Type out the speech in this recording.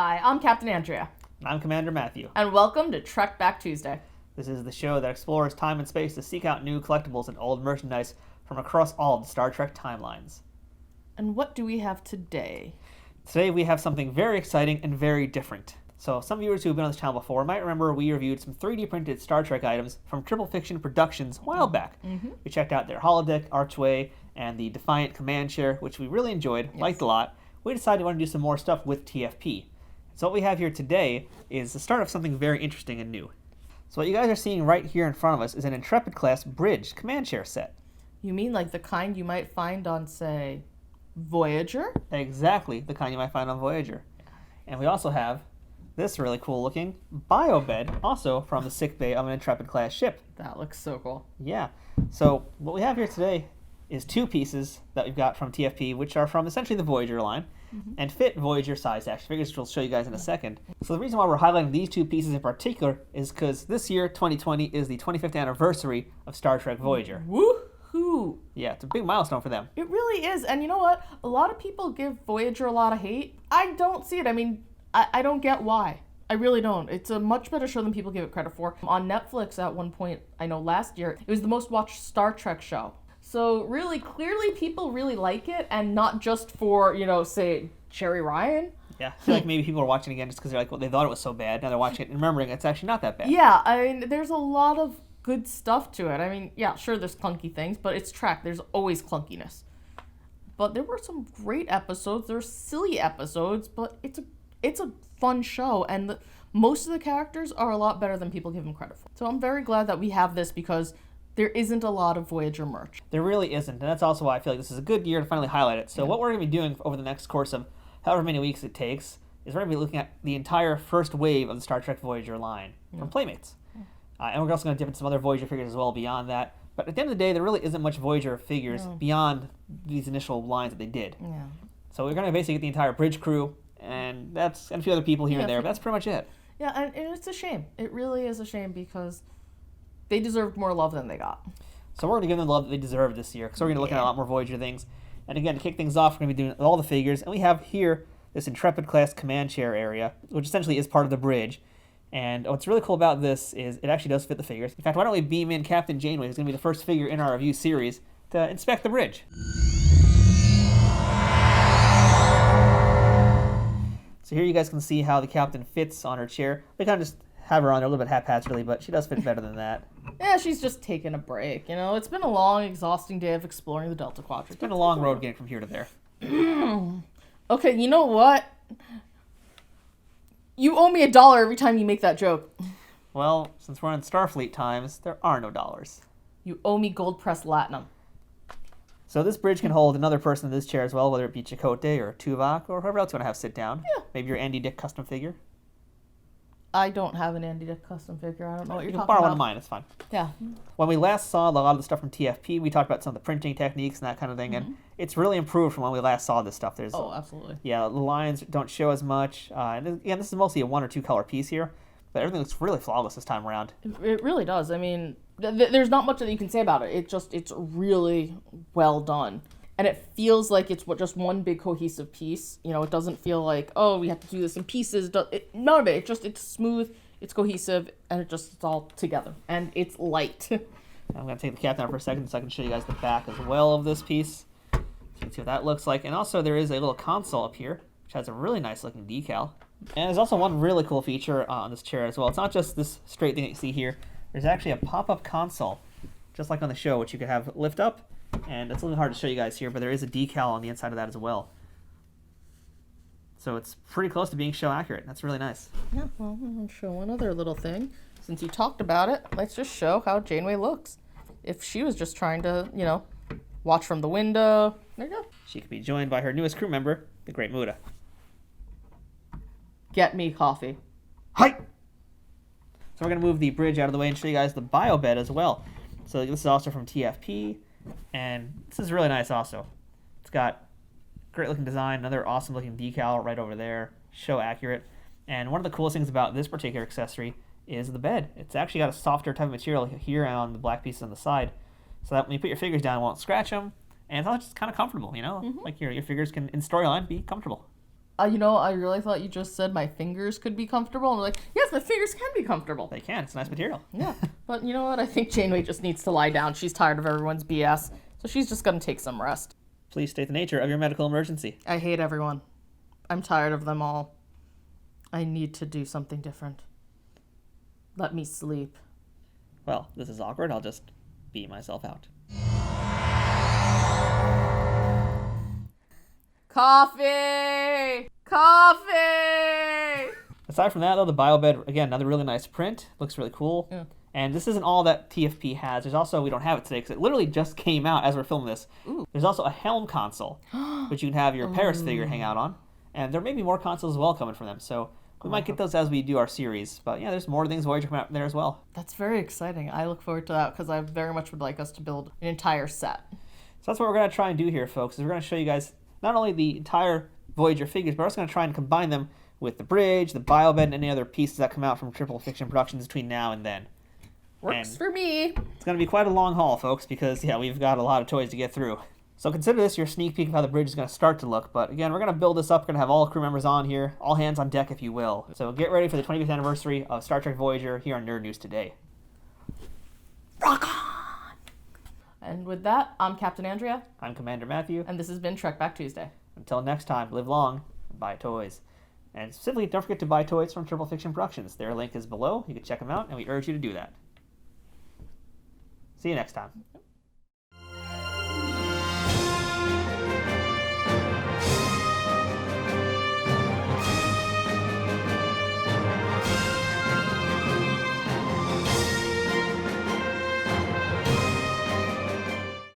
Hi, I'm Captain Andrea. And I'm Commander Matthew. And welcome to TREKBACK Tuesday. This is the show that explores time and space to seek out new collectibles and old merchandise from across all of the Star Trek timelines. And what do we have today? Today we have something very exciting and very different. So some viewers who have been on this channel before might remember we reviewed some 3D printed Star Trek items from Triple Fiction Productions a while back. We checked out their holodeck, archway, and the Defiant command chair, which we really enjoyed, liked a lot. We decided we want to do some more stuff with TFP. So what we have here today is the start of something very interesting and new. So what you guys are seeing right here in front of us is an Intrepid class bridge command chair set. You mean like the kind you might find on, say, Voyager? Exactly, the kind you might find on Voyager. And we also have this really cool looking bio bed, also from the sickbay of an Intrepid class ship. That looks so cool. Yeah. So what we have here today is two pieces that we've got from TFP, which are from essentially the Voyager line, and fit Voyager size action figures, which we'll show you guys in a second. So the reason why we're highlighting these two pieces in particular is because this year, 2020, is the 25th anniversary of Star Trek Voyager. Woohoo! Yeah, it's a big milestone for them. It really is. And you know what? A lot of people give Voyager a lot of hate. I don't see it. I mean, I don't get why. I really don't. It's a much better show than people give it credit for. On Netflix at one point, I know last year, it was the most watched Star Trek show. So really, clearly people really like it, and not just for, say, Sherry Ryan. Yeah, I feel like maybe people are watching again just because they're like, well, they thought it was so bad. Now they're watching it and remembering it's actually not that bad. Yeah, I mean, there's a lot of good stuff to it. I mean, yeah, sure, there's clunky things, but it's Trek. There's always clunkiness. But there were some great episodes. There's silly episodes, but it's a fun show, and most of the characters are a lot better than people give them credit for. So I'm very glad that we have this because there isn't a lot of Voyager merch. There really isn't, and that's also why I feel like this is a good year to finally highlight it. So what we're going to be doing over the next course of however many weeks it takes is we're going to be looking at the entire first wave of the Star Trek Voyager line from Playmates. And we're also going to dip into some other Voyager figures as well beyond that. But at the end of the day, there really isn't much Voyager figures beyond these initial lines that they did. Yeah. So we're going to basically get the entire bridge crew and a few other people here and there, but that's pretty much it. Yeah, and it's a shame. It really is a shame because they deserved more love than they got. So we're going to give them the love that they deserve this year, because we're going to look at a lot more Voyager things. And again, to kick things off, we're going to be doing all the figures. And we have here this Intrepid class command chair area, which essentially is part of the bridge. And what's really cool about this is it actually does fit the figures. In fact, why don't we beam in Captain Janeway, who's going to be the first figure in our review series, to inspect the bridge. So here you guys can see how the captain fits on her chair. We kind of just have her on there a little bit haphazardly, but she does fit better than that. Yeah, she's just taking a break. It's been a long, exhausting day of exploring the Delta Quadrant. It's been a long road getting from here to there. Okay, you know what? You owe me $1 every time you make that joke. Well, since we're in Starfleet times, there are no dollars. You owe me gold press latinum. So this bridge can hold another person in this chair as well, whether it be Chakotay or Tuvok or whoever else you want to have sit down. Yeah. Maybe your Andy Dick custom figure. I don't have an Andy Dick custom figure. I don't know what you're talking borrow about. one of mine, it's fine. Yeah. When we last saw a lot of the stuff from TFP, we talked about some of the printing techniques and that kind of thing, and it's really improved from when we last saw this stuff. Absolutely. Yeah, the lines don't show as much. And again, this is mostly a 1 or 2 color piece here, but everything looks really flawless this time around. It really does. I mean, there's not much that you can say about it. It's really well done. And it feels like it's just one big cohesive piece. It doesn't feel like, oh, we have to do this in pieces. None of it. It's smooth, it's cohesive, and it's all together. And it's light. I'm going to take the cap down for a second so I can show you guys the back as well of this piece. So you can see what that looks like. And also there is a little console up here, which has a really nice looking decal. And there's also one really cool feature on this chair as well. It's not just this straight thing that you see here. There's actually a pop-up console, just like on the show, which you could have lift up. And it's a little hard to show you guys here, but there is a decal on the inside of that as well. So it's pretty close to being show accurate. That's really nice. Yeah, well, I'll show one other little thing. Since you talked about it, let's just show how Janeway looks. If she was just trying to, watch from the window, there you go. She could be joined by her newest crew member, the Great Muda. Get me coffee. Hi! So we're going to move the bridge out of the way and show you guys the bio bed as well. So this is also from TFP. And this is really nice also. It's got great looking design, another awesome looking decal right over there, show accurate. And one of the coolest things about this particular accessory is the bed. It's actually got a softer type of material here on the black pieces on the side, so that when you put your figures down, it won't scratch them. And it's just kind of comfortable, Like your figures can, in storyline, be comfortable. I really thought you just said my fingers could be comfortable. I'm like, yes, my fingers can be comfortable. They can. It's nice material. Yeah, but you know what? I think Janeway just needs to lie down. She's tired of everyone's BS, so she's just gonna take some rest. Please state the nature of your medical emergency. I hate everyone. I'm tired of them all. I need to do something different. Let me sleep. Well, this is awkward. I'll just beat myself out. Coffee! Coffee! Aside from that, though, the biobed, again, another really nice print. Looks really cool. Yeah. And this isn't all that TFP has. There's also, we don't have it today because it literally just came out as we're filming this. Ooh. There's also a helm console, which you can have your Paris figure hang out on. And there may be more consoles as well coming from them. So we might get those as we do our series. But yeah, there's more things Voyager coming out there as well. That's very exciting. I look forward to that because I very much would like us to build an entire set. So that's what we're going to try and do here, folks, is we're going to show you guys not only the entire Voyager figures, but we're also going to try and combine them with the bridge, the biobed, and any other pieces that come out from Triple Fiction Productions between now and then. Works And for me. it's going to be quite a long haul, folks, because, yeah, we've got a lot of toys to get through. So consider this your sneak peek of how the bridge is going to start to look. But again, we're going to build this up. We're going to have all crew members on here, all hands on deck, if you will. So get ready for the 25th anniversary of Star Trek Voyager here on Nerd News Today. Rock on! And with that, I'm Captain Andrea, I'm Commander Matthew. and this has been Trek Back Tuesday. Until next time, live long and buy toys. And simply don't forget to buy toys from Triple Fiction Productions. Their link is below. You can check them out, and we urge you to do that. See you next time.